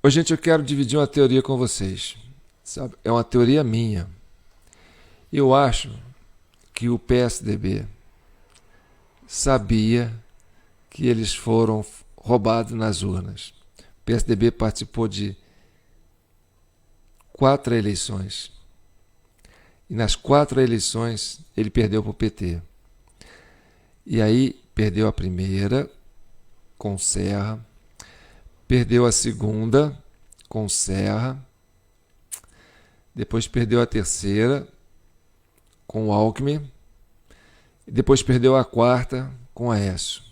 Ô, gente, eu quero dividir uma teoria com vocês. Sabe? É uma teoria minha. Eu acho que o PSDB sabia que eles foram roubados nas urnas. O PSDB participou de 4 eleições. E nas 4 eleições ele perdeu para o PT. E aí perdeu a primeira com Serra, perdeu a segunda com Serra, depois perdeu a terceira com Alckmin, e depois perdeu a quarta com Aécio.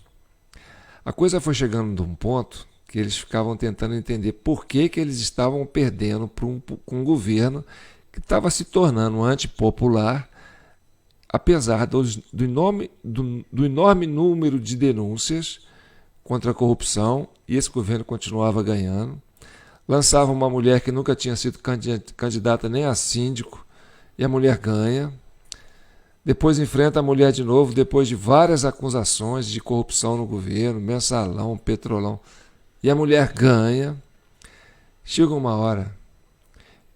A coisa foi chegando de um ponto que eles ficavam tentando entender por que eles estavam perdendo para um governo que estava se tornando antipopular, apesar do enorme número de denúncias contra a corrupção, e esse governo continuava ganhando. Lançava uma mulher que nunca tinha sido candidata nem a síndico, e a mulher ganha. Depois enfrenta a mulher de novo, depois de várias acusações de corrupção no governo, mensalão, petrolão, e a mulher ganha. Chega uma hora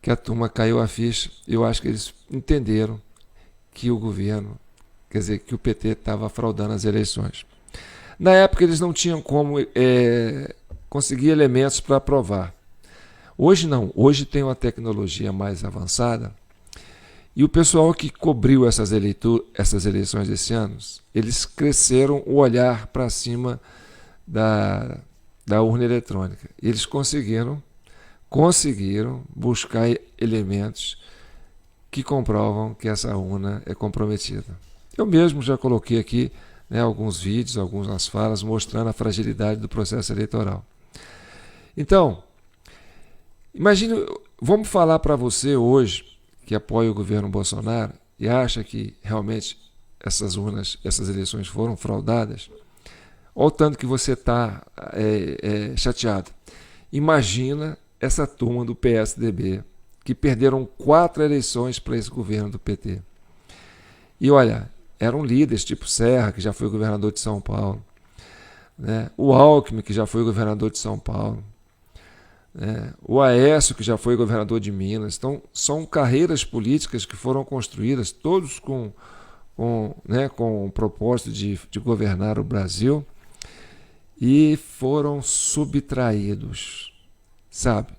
que a turma caiu a ficha, e eu acho que eles entenderam que o governo, quer dizer, que o PT estava fraudando as eleições. Na época eles não tinham como conseguir elementos para provar. Hoje não, hoje tem uma tecnologia mais avançada, e o pessoal que cobriu essas eleições esse ano, eles cresceram o olhar para cima da urna eletrônica. Eles conseguiram buscar elementos que comprovam que essa urna é comprometida. Eu mesmo já coloquei aqui alguns vídeos, algumas falas mostrando a fragilidade do processo eleitoral. Então, imagine, vamos falar para você hoje que apoia o governo Bolsonaro e acha que realmente essas eleições foram fraudadas. Olha o tanto que você está chateado. Imagina essa turma do PSDB que perderam 4 eleições para esse governo do PT. E olha, eram líderes tipo Serra, que já foi governador de São Paulo, né? O Alckmin, que já foi governador de São Paulo, né? O Aécio, que já foi governador de Minas. Então, são carreiras políticas que foram construídas, todos com o propósito de governar o Brasil, e foram subtraídos, sabe?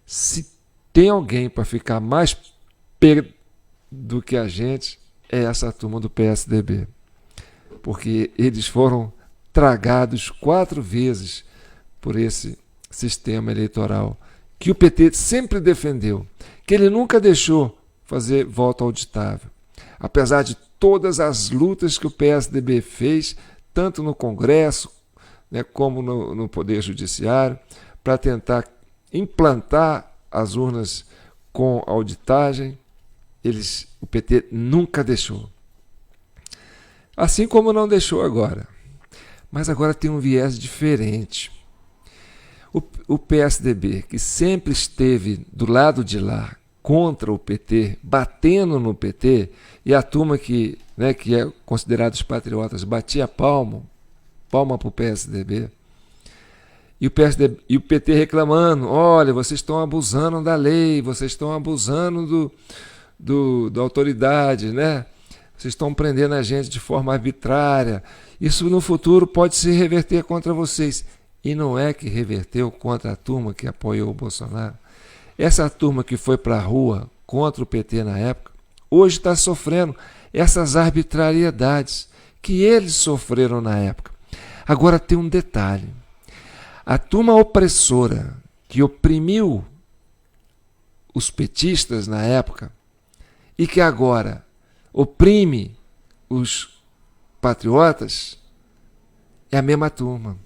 Se tem alguém para ficar mais perto do que a gente, é essa turma do PSDB. Porque eles foram tragados 4 vezes por esse sistema eleitoral que o PT sempre defendeu, que ele nunca deixou fazer voto auditável. Apesar de todas as lutas que o PSDB fez, tanto no Congresso, como no Poder Judiciário, para tentar implantar as urnas com auditagem, o PT nunca deixou. Assim como não deixou agora. Mas agora tem um viés diferente. O PSDB, que sempre esteve do lado de lá, contra o PT, batendo no PT, e a turma que é considerada os patriotas batia palma para o PSDB, e o PT reclamando: olha, vocês estão abusando da lei, vocês estão abusando da autoridade, né? Vocês estão prendendo a gente de forma arbitrária. Isso no futuro pode se reverter contra vocês. E não é que reverteu contra a turma que apoiou o Bolsonaro. Essa turma que foi para a rua contra o PT na época, hoje está sofrendo essas arbitrariedades que eles sofreram na época. Agora tem um detalhe. A turma opressora que oprimiu os petistas na época e que agora oprime os patriotas é a mesma turma.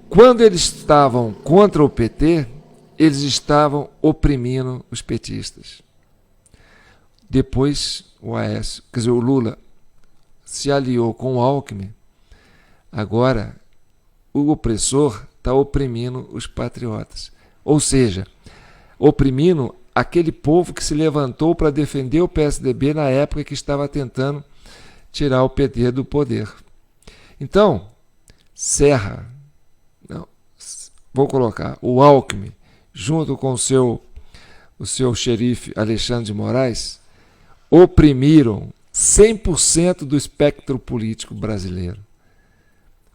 Quando eles estavam contra o PT, eles estavam oprimindo os petistas. Depois o Lula se aliou com o Alckmin. Agora o opressor está oprimindo os patriotas. Ou seja, oprimindo aquele povo que se levantou para defender o PSDB na época que estava tentando tirar o PT do poder. Então, Serra, vou colocar, o Alckmin, junto com o seu xerife Alexandre de Moraes, oprimiram 100% do espectro político brasileiro.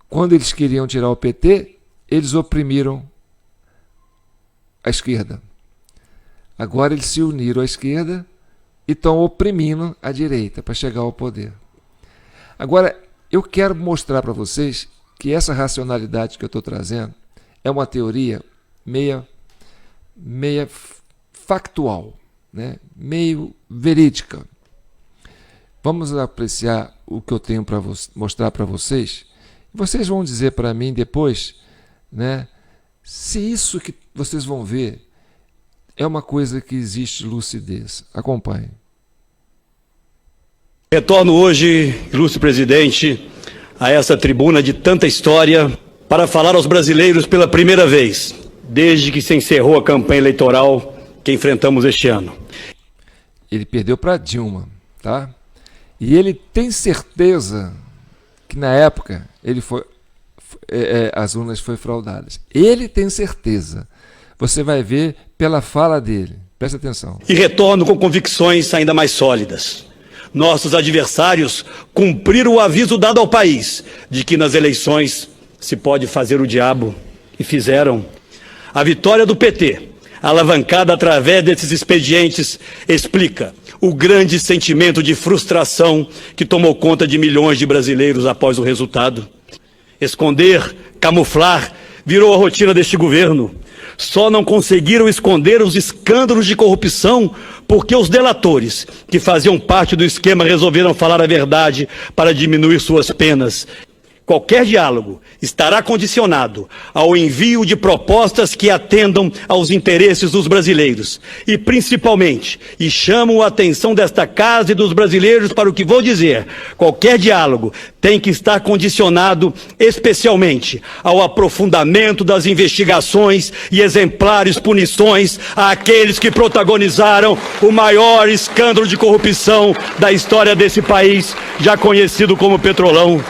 Quando eles queriam tirar o PT, eles oprimiram a esquerda. Agora eles se uniram à esquerda e estão oprimindo a direita para chegar ao poder. Agora, eu quero mostrar para vocês que essa racionalidade que eu estou trazendo é uma teoria meia factual, né? Meio verídica. Vamos apreciar o que eu tenho para mostrar para vocês. Vocês vão dizer para mim depois, né, se isso que vocês vão ver é uma coisa que existe lucidez. Acompanhe. Retorno hoje, ilustre presidente, a essa tribuna de tanta história para falar aos brasileiros pela primeira vez, desde que se encerrou a campanha eleitoral que enfrentamos este ano. Ele perdeu para Dilma, tá? E ele tem certeza que na época as urnas foram fraudadas. Ele tem certeza. Você vai ver pela fala dele. Presta atenção. E retorno com convicções ainda mais sólidas. Nossos adversários cumpriram o aviso dado ao país de que nas eleições se pode fazer o diabo, e fizeram. A vitória do PT, alavancada através desses expedientes, explica o grande sentimento de frustração que tomou conta de milhões de brasileiros após o resultado. Esconder, camuflar, virou a rotina deste governo. Só não conseguiram esconder os escândalos de corrupção porque os delatores, que faziam parte do esquema, resolveram falar a verdade para diminuir suas penas. Qualquer diálogo estará condicionado ao envio de propostas que atendam aos interesses dos brasileiros e, principalmente, e chamo a atenção desta casa e dos brasileiros para o que vou dizer, qualquer diálogo tem que estar condicionado especialmente ao aprofundamento das investigações e exemplares punições àqueles que protagonizaram o maior escândalo de corrupção da história desse país, já conhecido como Petrolão.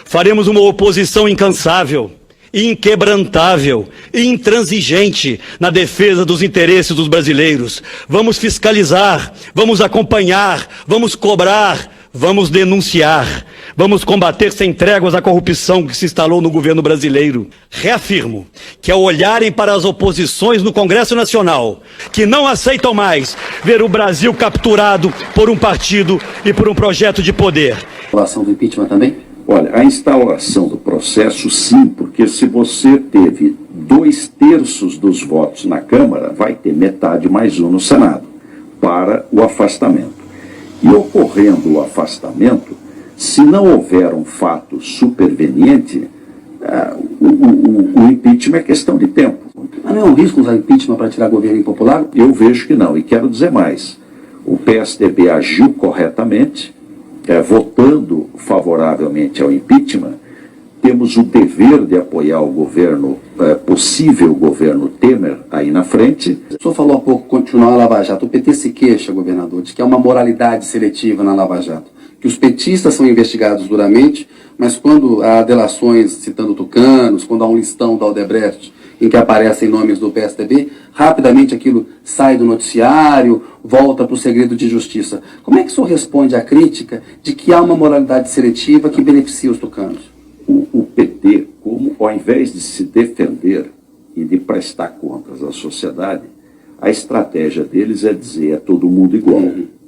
Faremos uma oposição incansável, inquebrantável e intransigente na defesa dos interesses dos brasileiros. Vamos fiscalizar, vamos acompanhar, vamos cobrar, vamos denunciar. Vamos combater sem tréguas a corrupção que se instalou no governo brasileiro. Reafirmo que ao olharem para as oposições no Congresso Nacional, que não aceitam mais ver o Brasil capturado por um partido e por um projeto de poder. A ação do impeachment também? Olha, a instauração do processo, sim, porque se você teve 2/3 dos votos na Câmara, vai ter metade mais um no Senado, para o afastamento. E ocorrendo o afastamento, se não houver um fato superveniente, o impeachment é questão de tempo. Mas não é um risco usar impeachment para tirar governo impopular? Eu vejo que não, e quero dizer mais. O PSDB agiu corretamente, votando favoravelmente ao impeachment. Temos o dever de apoiar o governo, possível governo Temer, aí na frente. O senhor falou há pouco, continuar a Lava Jato. O PT se queixa, governador, de que há uma moralidade seletiva na Lava Jato. Que os petistas são investigados duramente, mas quando há delações citando tucanos, quando há um listão da Odebrecht em que aparecem nomes do PSDB, rapidamente aquilo sai do noticiário, volta para o segredo de justiça. Como é que o senhor responde à crítica de que há uma moralidade seletiva que beneficia os tucanos? O PT, como ao invés de se defender e de prestar contas à sociedade, a estratégia deles é dizer é todo mundo igual.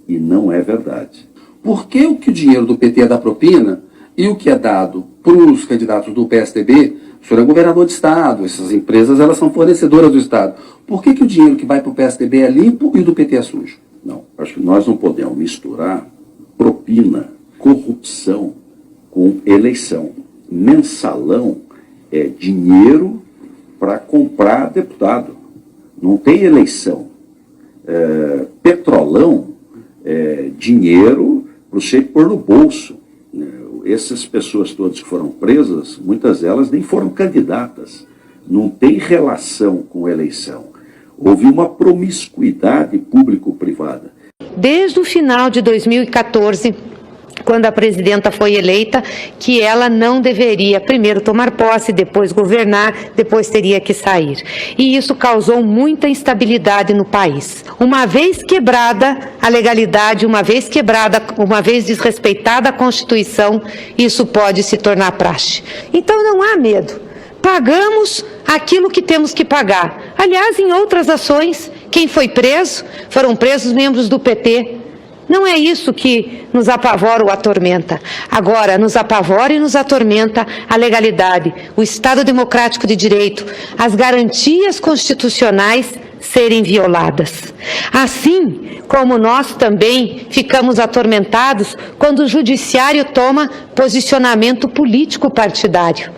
E não é verdade. Por que o dinheiro do PT é da propina e o que é dado para os candidatos do PSDB, o senhor é governador de Estado, essas empresas elas são fornecedoras do Estado. Por que o dinheiro que vai para o PSDB é limpo e o do PT é sujo? Não, acho que nós não podemos misturar propina, corrupção com eleição. Mensalão é dinheiro para comprar deputado. Não tem eleição. Petrolão é dinheiro para você pôr no bolso. Essas pessoas todas que foram presas, muitas delas nem foram candidatas. Não tem relação com eleição. Houve uma promiscuidade público-privada. Desde o final de 2014, quando a presidenta foi eleita, que ela não deveria primeiro tomar posse, depois governar, depois teria que sair. E isso causou muita instabilidade no país. Uma vez quebrada a legalidade, uma vez desrespeitada a Constituição, isso pode se tornar praxe. Então não há medo. Pagamos aquilo que temos que pagar. Aliás, em outras ações, quem foi preso, foram presos membros do PT. Não é isso que nos apavora ou atormenta. Agora, nos apavora e nos atormenta a legalidade, o Estado democrático de direito, as garantias constitucionais serem violadas. Assim como nós também ficamos atormentados quando o judiciário toma posicionamento político partidário.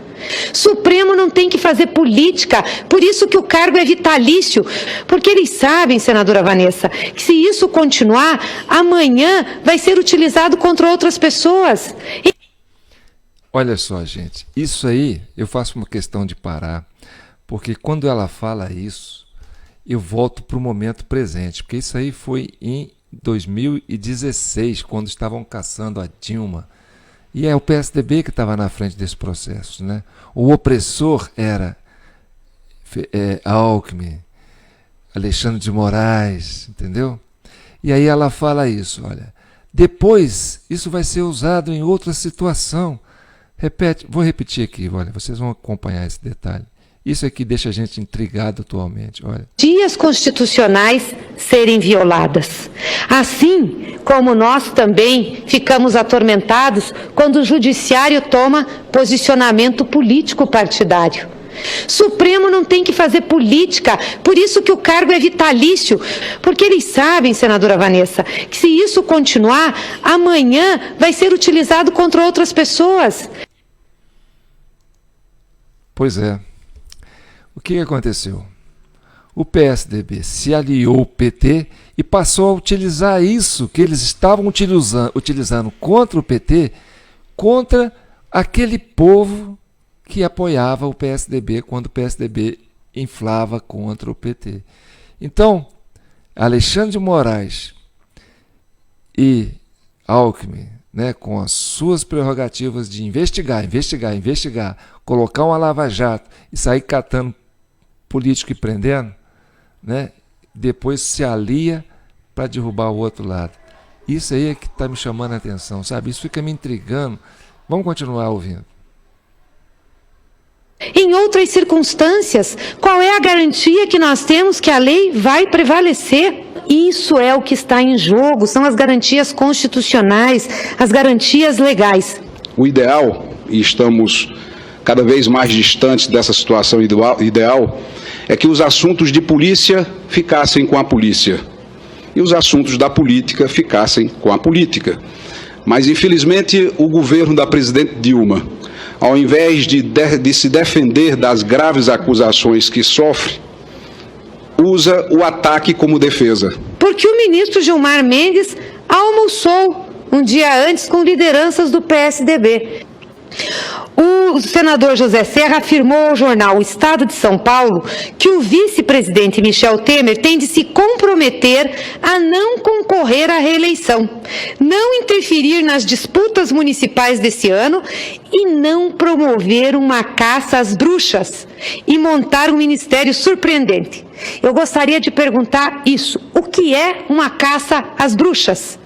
Supremo não tem que fazer política, por isso que o cargo é vitalício, porque eles sabem, senadora Vanessa, que se isso continuar, amanhã vai ser utilizado contra outras pessoas. Olha só, gente, isso aí eu faço uma questão de parar, porque quando ela fala isso, eu volto para o momento presente, porque isso aí foi em 2016, quando estavam caçando a Dilma. E é o PSDB que estava na frente desse processo, né? O opressor era Alckmin, Alexandre de Moraes, entendeu? E aí ela fala isso, olha, depois isso vai ser usado em outra situação. Vou repetir aqui, olha, vocês vão acompanhar esse detalhe. Isso aqui deixa a gente intrigado atualmente, olha. Dias constitucionais serem violadas. Assim como nós também ficamos atormentados quando o judiciário toma posicionamento político partidário. Supremo não tem que fazer política, por isso que o cargo é vitalício, porque eles sabem, senadora Vanessa, que se isso continuar, amanhã vai ser utilizado contra outras pessoas. Pois é. O que aconteceu? O PSDB se aliou ao PT e passou a utilizar isso que eles estavam utilizando contra o PT, contra aquele povo que apoiava o PSDB quando o PSDB inflava contra o PT. Então, Alexandre de Moraes e Alckmin, né, com as suas prerrogativas de investigar, colocar uma lava-jato e sair catando político e prendendo, né, depois se alia para derrubar o outro lado. Isso aí é que está me chamando a atenção, sabe? Isso fica me intrigando. Vamos continuar ouvindo. Em outras circunstâncias, qual é a garantia que nós temos que a lei vai prevalecer? Isso é o que está em jogo, são as garantias constitucionais, as garantias legais. O ideal, e estamos cada vez mais distantes dessa situação ideal, é que os assuntos de polícia ficassem com a polícia e os assuntos da política ficassem com a política. Mas, infelizmente, o governo da presidente Dilma, ao invés de se defender das graves acusações que sofre, usa o ataque como defesa. Porque o ministro Gilmar Mendes almoçou um dia antes com lideranças do PSDB. O senador José Serra afirmou ao jornal O Estado de São Paulo que o vice-presidente Michel Temer tem de se comprometer a não concorrer à reeleição, não interferir nas disputas municipais desse ano e não promover uma caça às bruxas e montar um ministério surpreendente. Eu gostaria de perguntar isso: o que é uma caça às bruxas?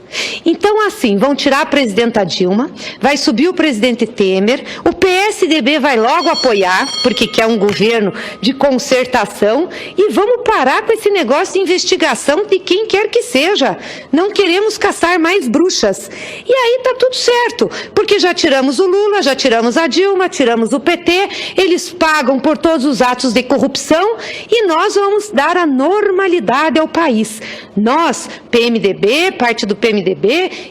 Então, assim, vão tirar a presidenta Dilma, vai subir o presidente Temer, o PSDB vai logo apoiar, porque quer um governo de concertação, e vamos parar com esse negócio de investigação de quem quer que seja. Não queremos caçar mais bruxas. E aí tá tudo certo, porque já tiramos o Lula, já tiramos a Dilma, tiramos o PT, eles pagam por todos os atos de corrupção e nós vamos dar a normalidade ao país. Nós, PMDB, parte do PMDB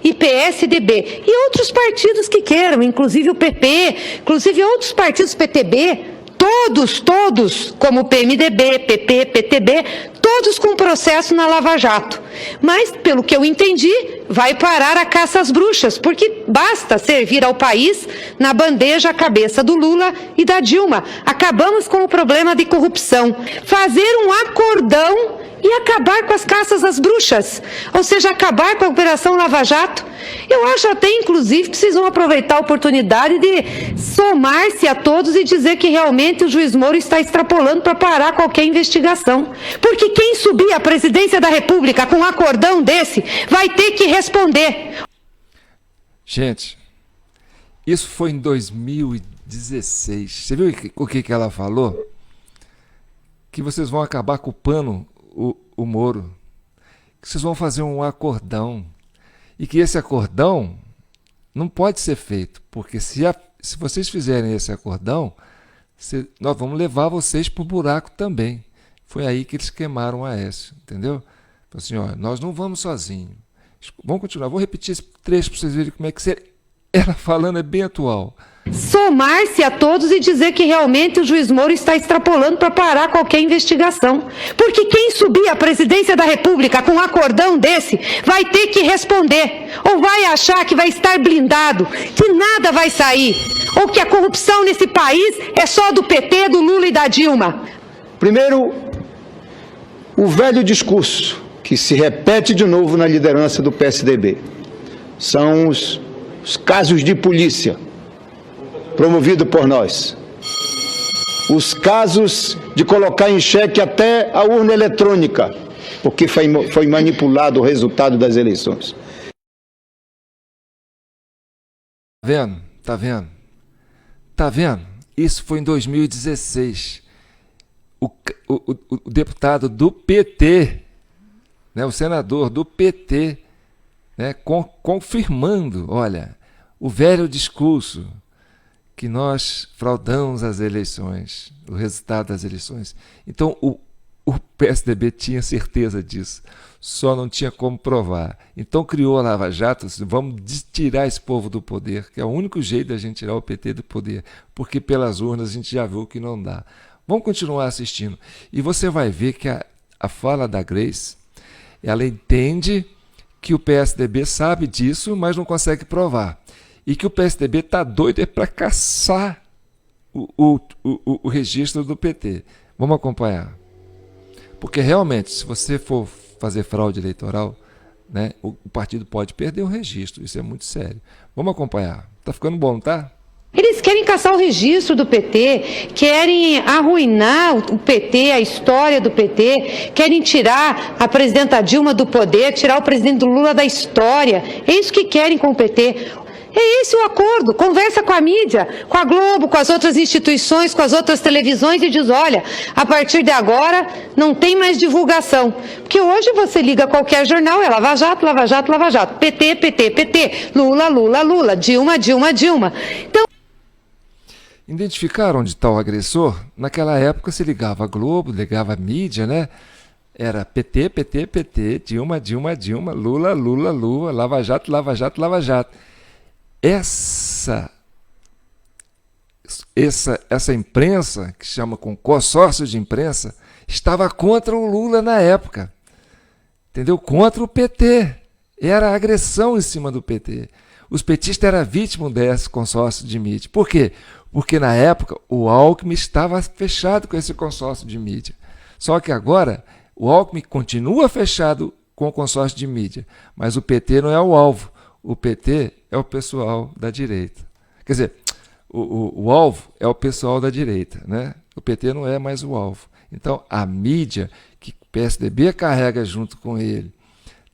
e PSDB e outros partidos que queiram, inclusive o PP, inclusive outros partidos PTB, todos, como o PMDB, PP, PTB, todos com processo na Lava Jato. Mas, pelo que eu entendi, vai parar a caça às bruxas, porque basta servir ao país na bandeja a cabeça do Lula e da Dilma. Acabamos com o problema de corrupção. Fazer um acordão e acabar com as caças às bruxas, ou seja, acabar com a Operação Lava Jato. Eu acho até, inclusive, que vocês vão aproveitar a oportunidade de somar-se a todos e dizer que realmente o juiz Moro está extrapolando para parar qualquer investigação. Porque quem subir à presidência da República com um acordão desse vai ter que responder. Gente, isso foi em 2016. Você viu o que ela falou? Que vocês vão acabar culpando o Moro, que vocês vão fazer um acordão, e que esse acordão não pode ser feito, porque se vocês fizerem esse acordão, nós vamos levar vocês para o buraco também. Foi aí que eles queimaram a Aécio, entendeu? Então, assim, ó, nós não vamos sozinhos. Vamos continuar, vou repetir esse trecho para vocês verem como é que ela falando é bem atual. Somar-se a todos e dizer que realmente o juiz Moro está extrapolando para parar qualquer investigação. Porque quem subir à presidência da República com um acordão desse vai ter que responder. Ou vai achar que vai estar blindado, que nada vai sair. Ou que a corrupção nesse país é só do PT, do Lula e da Dilma. Primeiro, o velho discurso que se repete de novo na liderança do PSDB. São os casos de polícia promovido por nós. Os casos de colocar em xeque até a urna eletrônica, porque foi manipulado o resultado das eleições. Tá vendo? Tá vendo? Tá vendo? Isso foi em 2016. O deputado do PT, né, o senador do PT, né, confirmando, olha, o velho discurso que nós fraudamos as eleições, o resultado das eleições. Então, o PSDB tinha certeza disso, só não tinha como provar. Então, criou a Lava Jato, vamos tirar esse povo do poder, que é o único jeito da gente tirar o PT do poder, porque pelas urnas a gente já viu que não dá. Vamos continuar assistindo. E você vai ver que a fala da Grace, ela entende que o PSDB sabe disso, mas não consegue provar. E que o PSDB está doido para caçar o registro do PT. Vamos acompanhar. Porque realmente, se você for fazer fraude eleitoral, né, o partido pode perder o registro. Isso é muito sério. Vamos acompanhar. Tá ficando bom, tá? Eles querem caçar o registro do PT, querem arruinar o PT, a história do PT, querem tirar a presidenta Dilma do poder, tirar o presidente Lula da história. É isso que querem com o PT. É esse o acordo. Conversa com a mídia, com a Globo, com as outras instituições, com as outras televisões e diz, olha, a partir de agora não tem mais divulgação. Porque hoje você liga qualquer jornal, é Lava Jato, Lava Jato, Lava Jato, PT, PT, PT, Lula, Lula, Lula, Dilma, Dilma, Dilma. Então, identificaram onde está o agressor? Naquela época se ligava a Globo, ligava a mídia, né? Era PT, PT, PT, Dilma, Dilma, Dilma, Lula, Lula, Lula, Lava Jato, Lava Jato, Lava Jato. Essa imprensa, que se chama consórcio de imprensa, estava contra o Lula na época. Entendeu? Contra o PT. Era agressão em cima do PT. Os petistas eram vítimas desse consórcio de mídia. Por quê? Porque na época o Alckmin estava fechado com esse consórcio de mídia. Só que agora o Alckmin continua fechado com o consórcio de mídia, mas o PT não é o alvo. O PT é o pessoal da direita. Quer dizer, o alvo é o pessoal da direita, né? O PT não é mais o alvo. Então, a mídia que o PSDB carrega junto com ele,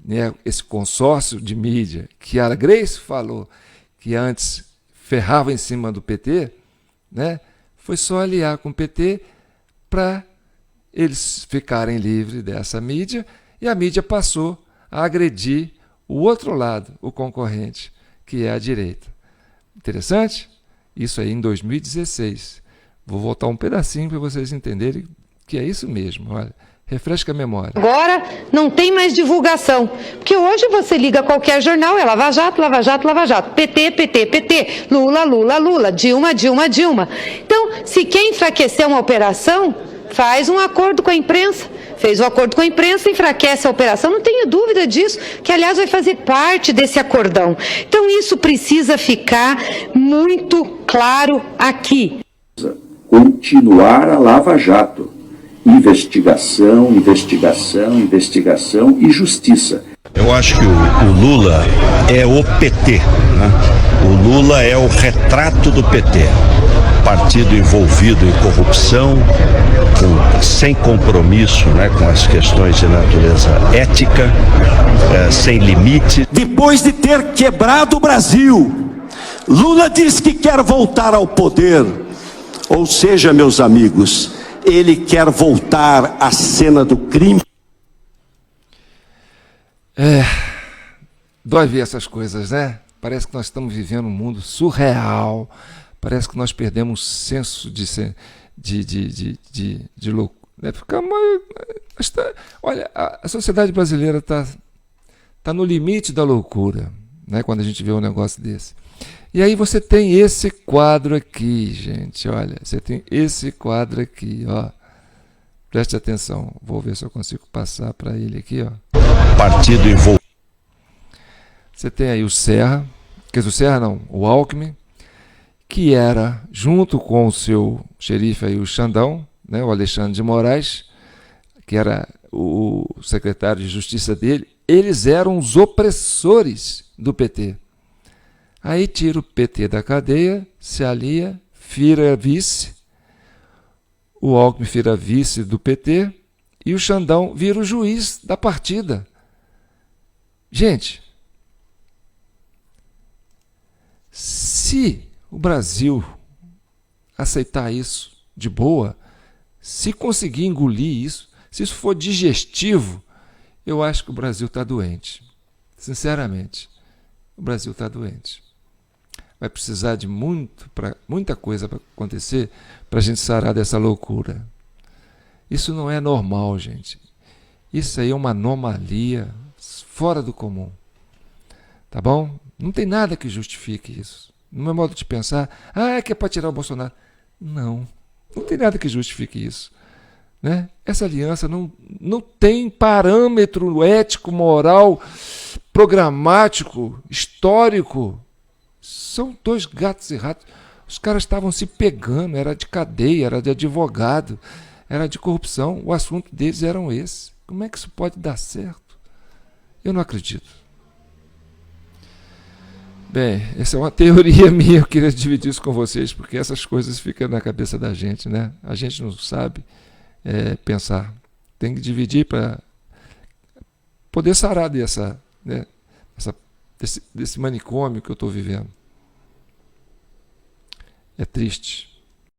né, esse consórcio de mídia, que a Grace falou que antes ferrava em cima do PT, né, foi só aliar com o PT para eles ficarem livres dessa mídia, e a mídia passou a agredir o outro lado, o concorrente, que é a direita. Interessante? Isso aí em 2016. Vou voltar um pedacinho para vocês entenderem que é isso mesmo. Olha, refresca a memória. Agora não tem mais divulgação. Porque hoje você liga qualquer jornal, é Lava Jato, Lava Jato, Lava Jato. PT, PT, PT. Lula, Lula, Lula. Dilma, Dilma, Dilma. Então, se quer enfraquecer uma operação, faz um acordo com a imprensa. Fez o acordo com a imprensa, enfraquece a operação, não tenho dúvida disso, que aliás vai fazer parte desse acordão. Então isso precisa ficar muito claro aqui. Continuar a Lava Jato investigação, investigação, investigação e justiça. Eu acho que o Lula é o PT, né? O Lula é o retrato do PT. Partido envolvido em corrupção, sem compromisso, né, com as questões de natureza ética, sem limite. Depois de ter quebrado o Brasil, Lula diz que quer voltar ao poder. Ou seja, meus amigos, ele quer voltar à cena do crime. Dói ver essas coisas, né? Parece que nós estamos vivendo um mundo surreal. Parece que nós perdemos o senso de loucura. Olha, a sociedade brasileira está no limite da loucura, né, quando a gente vê um negócio desse. E aí você tem esse quadro aqui, gente. Olha, você tem esse quadro aqui, ó. Preste atenção. Vou ver se eu consigo passar para ele aqui, ó. Partido envolvido. Você tem aí o Serra, quer dizer, o Serra não, o Alckmin, que era, junto com o seu xerife aí, o Xandão, né, o Alexandre de Moraes, que era o secretário de Justiça dele, eles eram os opressores do PT. Aí tira o PT da cadeia, se alia, vira vice, o Alckmin vira vice do PT e o Xandão vira o juiz da partida. Gente, se o Brasil aceitar isso de boa, se conseguir engolir isso, se isso for digestivo, eu acho que o Brasil está doente. Sinceramente, o Brasil está doente. Vai precisar de muita coisa para acontecer para a gente sarar dessa loucura. Isso não é normal, gente. Isso aí é uma anomalia fora do comum. Tá bom? Não tem nada que justifique isso. No meu modo de pensar, é que é para tirar o Bolsonaro. Não tem nada que justifique isso. Né? Essa aliança não tem parâmetro ético, moral, programático, histórico. São dois gatos e ratos. Os caras estavam se pegando, era de cadeia, era de advogado, era de corrupção. O assunto deles era esse. Como é que isso pode dar certo? Eu não acredito. Bem, essa é uma teoria minha, eu queria dividir isso com vocês, porque essas coisas ficam na cabeça da gente, né? A gente não sabe pensar. Tem que dividir para poder sarar desse manicômio que eu estou vivendo. É triste.